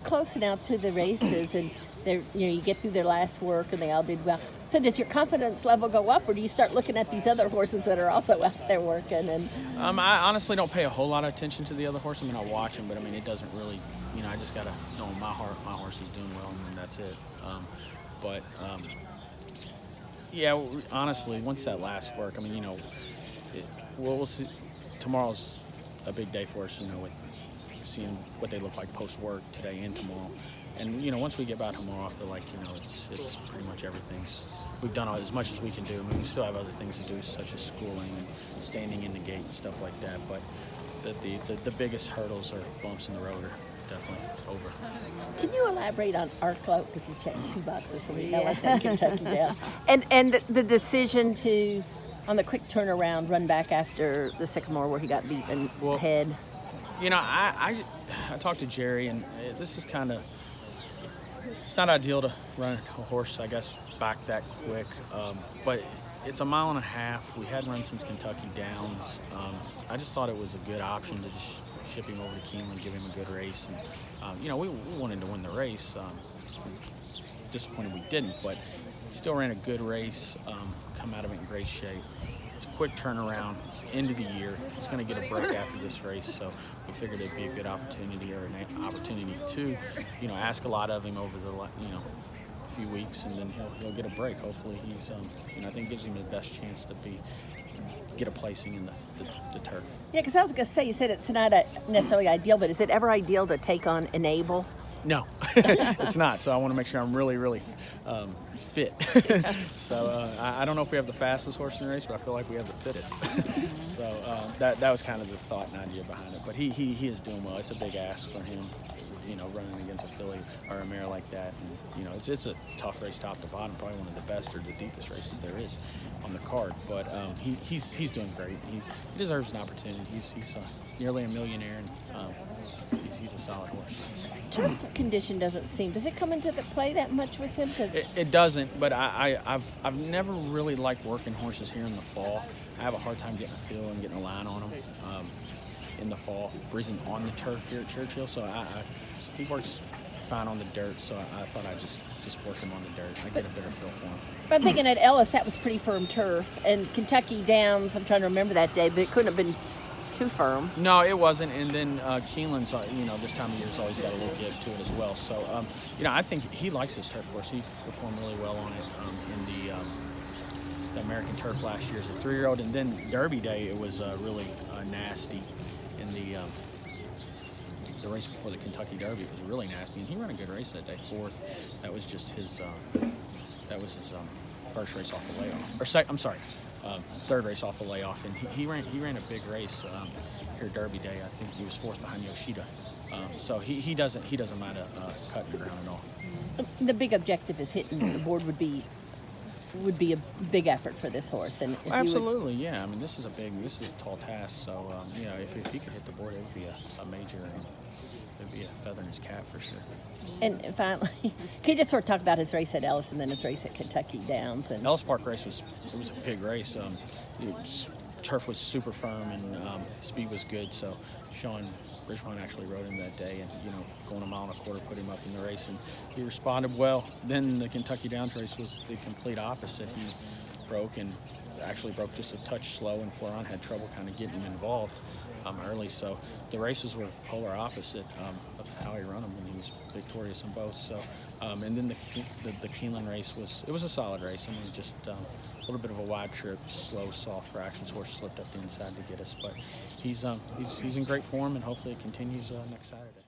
close now to the races, and they're, you get through their last work, and they all did well. So does your confidence level go up, or do you start looking at these other horses that are also out there working? And I honestly don't pay a whole lot of attention to the other horse. I mean, I watch them, but I mean, it doesn't really, I just gotta know my horse is doing well, and that's it. Yeah, honestly, once that last work, I mean, we'll see. Tomorrow's a big day for us, with seeing what they look like post work today and tomorrow. And once we get back tomorrow, I feel like it's pretty much we've done as much as we can do. I mean, we still have other things to do, such as schooling and standing in the gate and stuff like that. But the biggest hurdles or bumps in the road are definitely over. Can you elaborate on Arklow, because he checks 2 boxes for me, Ellis and Kentucky down, and the decision to, on the quick turnaround, run back after the Sycamore where he got beat in the head? I talked to Jerry, and this is kind of, it's not ideal to run a horse, I guess, back that quick, but it's a 1.5 miles. We hadn't run since Kentucky Downs. I just thought it was a good option to just ship him over to Keeneland, give him a good race. And, we wanted to win the race. Disappointed we didn't, but still ran a good race, come out of it in great shape. It's a quick turnaround. It's the end of the year. He's going to get a break after this race, so we figured it'd be a good opportunity, or an opportunity to, ask a lot of him over the, a few weeks, and then he'll get a break. Hopefully, he's, I think, gives him the best chance to get a placing in the turf. Yeah, because I was going to say, you said it's not necessarily ideal, but is it ever ideal to take on Enable? No, it's not. So I want to make sure I'm really, really fit. So I don't know if we have the fastest horse in the race, but I feel like we have the fittest. So that was kind of the thought and idea behind it. But he is doing well. It's a big ask for him, running against a filly or a mare like that. And, it's a tough race top to bottom, probably one of the best or the deepest races there is on the card. But he's doing great. He deserves an opportunity. He's nearly a millionaire, and he's a solid horse. Turf condition does it come into the play that much with him? It doesn't, but I've never really liked working horses here in the fall. I have a hard time getting a feel and getting a line on them in the fall. Breezing on the turf here at Churchill, so he works fine on the dirt, so I thought I'd just work him on the dirt. I get a better feel for him. But I'm thinking at Ellis, that was pretty firm turf, and Kentucky Downs, I'm trying to remember that day, but it couldn't have been too firm. No, it wasn't. And then Keeneland's, this time of year has always got a little give to it as well. So, I think he likes his turf course. He performed really well on it in the American turf last year as a 3-year-old. And then Derby Day, it was really nasty. In the race before the Kentucky Derby, it was really nasty. And he ran a good race that day, 4th. That was just his first race off the layoff. Or 3rd race off the layoff, and he ran a big race here Derby Day. I think he was 4th behind Yoshida. So he doesn't mind cutting the ground at all. The big objective is hitting the board would be a big effort for this horse, and absolutely, yeah. I mean, this is a tall task. So if he could hit the board, it would be a major. It'd be a feather in his cap for sure. And finally, can you just sort of talk about his race at Ellis and then his race at Kentucky Downs? And Ellis Park race was a big race. Turf was super firm, and speed was good. So Sean Bridgepond actually rode him that day, and going 1.25 miles put him up in the race, and he responded well. Then the Kentucky Downs race was the complete opposite. He broke just a touch slow, and Floron had trouble kind of getting him involved early. So the races were polar opposite of how he ran them, and he was victorious in both. So and then the Keeneland race was a solid race. I mean, just a little bit of a wide trip, slow, soft fractions. Horse slipped up the inside to get us, but he's in great form, and hopefully it continues next Saturday.